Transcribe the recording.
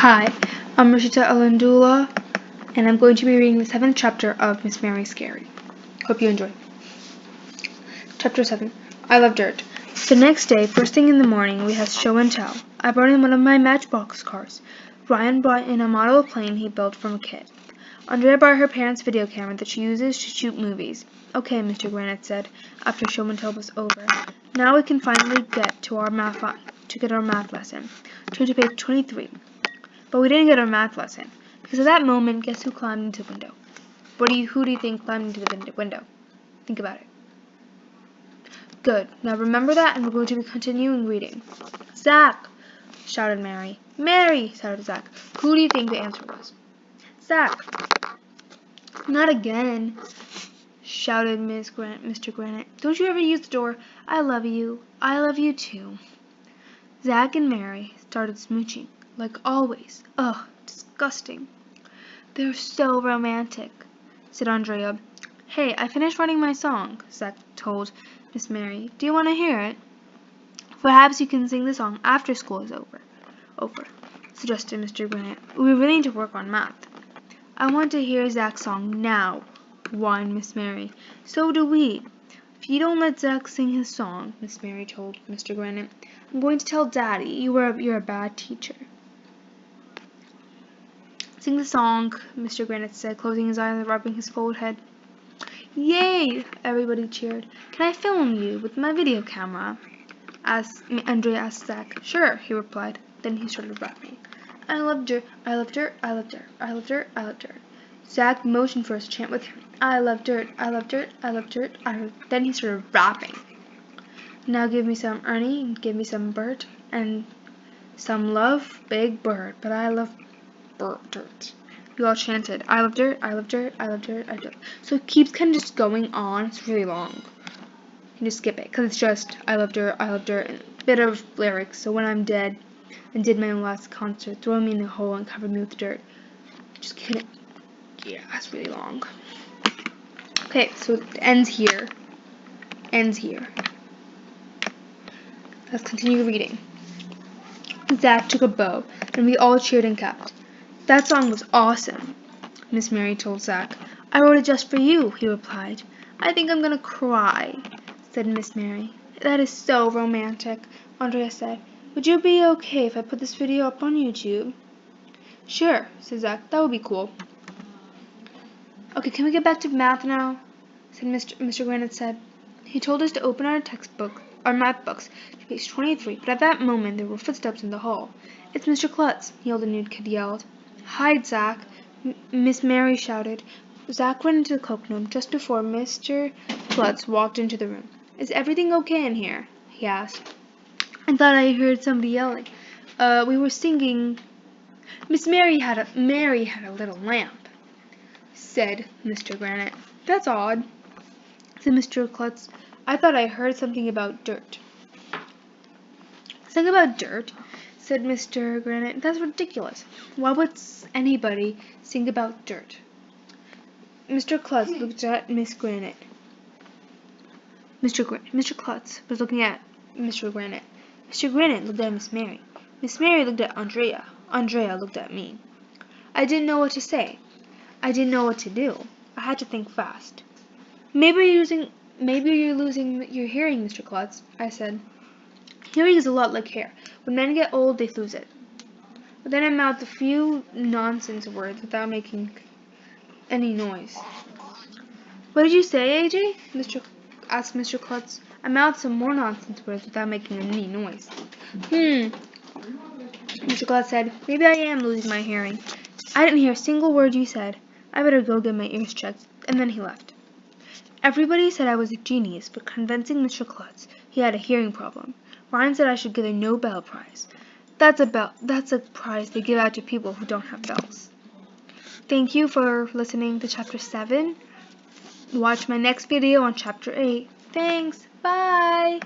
Hi, I'm Rashita Alandula, and I'm going to be reading the 7th chapter of Miss Mary Scary. Hope you enjoy. Chapter 7. I Love Dirt. The next day, first thing in the morning, we had show and tell. I brought in one of my Matchbox cars. Ryan brought in a model plane he built from a kit. Andrea brought her parents' video camera that she uses to shoot movies. Okay, Mr. Granite said, after show and tell was over. Now we can finally get to our math lesson. Turn to page 23. But we didn't get our math lesson, because at that moment, guess who climbed into the window? Who do you think climbed into the window? Think about it. Good. Now remember that, and we're going to be continuing reading. Zach! Shouted Mary. Mary! Shouted Zach. Who do you think the answer was? Zach! Not again! Shouted Mr. Granite. Don't you ever use the door? I love you. I love you too. Zach and Mary started smooching. Like always. Ugh, disgusting. They're so romantic, said Andrea. Hey, I finished writing my song, Zach told Miss Mary. Do you want to hear it? Perhaps you can sing the song after school is over, suggested Mr. Granite. We really need to work on math. I want to hear Zach's song now, whined Miss Mary. So do we. If you don't let Zach sing his song, Miss Mary told Mr. Granite, I'm going to tell Daddy you're a bad teacher. Sing the song, Mr. Granite said, closing his eyes and rubbing his forehead. Yay! Everybody cheered. Can I film you with my video camera? Andrea asked Zach. Sure, he replied. Then he started rapping. I love dirt, I love dirt, I love dirt, I love dirt, I love dirt. Zach motioned for us to chant with him. I love dirt, I love dirt, I love dirt, Then he started rapping. Now give me some Ernie, and give me some Bert, and some love, Big Bird, but I love dirt. We all chanted, I love dirt, I love dirt, I love dirt, I love dirt. So it keeps kind of just going on. It's really long. You can just skip it, because it's just, I love dirt, and a bit of lyrics. So when I'm dead and did my last concert, throw me in the hole and cover me with dirt. Just kidding. Yeah, that's really long. Okay, so it ends here. Let's continue reading. Zach took a bow, and we all cheered and clapped. That song was awesome, Miss Mary told Zach. I wrote it just for you, he replied. I think I'm gonna cry, said Miss Mary. That is so romantic, Andrea said. Would you be okay if I put this video up on YouTube? Sure, said Zach. That would be cool. Okay, can we get back to math now? Said Mr. Granite said. He told us to open our math books, to page 23, but at that moment there were footsteps in the hall. It's Mr. Klutz, the older new kid yelled. Hide, Zach, Miss Mary shouted. Zach ran into the cloakroom just before Mr. Klutz walked into the room. Is everything okay in here? He asked. I thought I heard somebody yelling. We were singing. Mary had a little lamp, said Mr. Granite. That's odd, said Mr. Klutz. I thought I heard something about dirt. Something about dirt? Said Mr. Granite. That's ridiculous. Why would anybody sing about dirt? Mr. Klutz looked at Miss Granite. Mr. Klutz was looking at Mr. Granite. Mr. Granite looked at Miss Mary. Miss Mary looked at Andrea. Andrea looked at me. I didn't know what to say. I didn't know what to do. I had to think fast. Maybe you're losing your hearing, Mr. Klutz, I said. Hearing is a lot like hair. When men get old, they lose it. But then I mouthed a few nonsense words without making any noise. What did you say, AJ? asked Mr. Klutz. I mouthed some more nonsense words without making any noise. Mr. Klutz said. Maybe I am losing my hearing. I didn't hear a single word you said. I better go get my ears checked. And then he left. Everybody said I was a genius for convincing Mr. Klutz he had a hearing problem. Ryan said I should get a Nobel Prize. That's a prize they give out to people who don't have bells. Thank you for listening to Chapter 7. Watch my next video on Chapter 8. Thanks. Bye.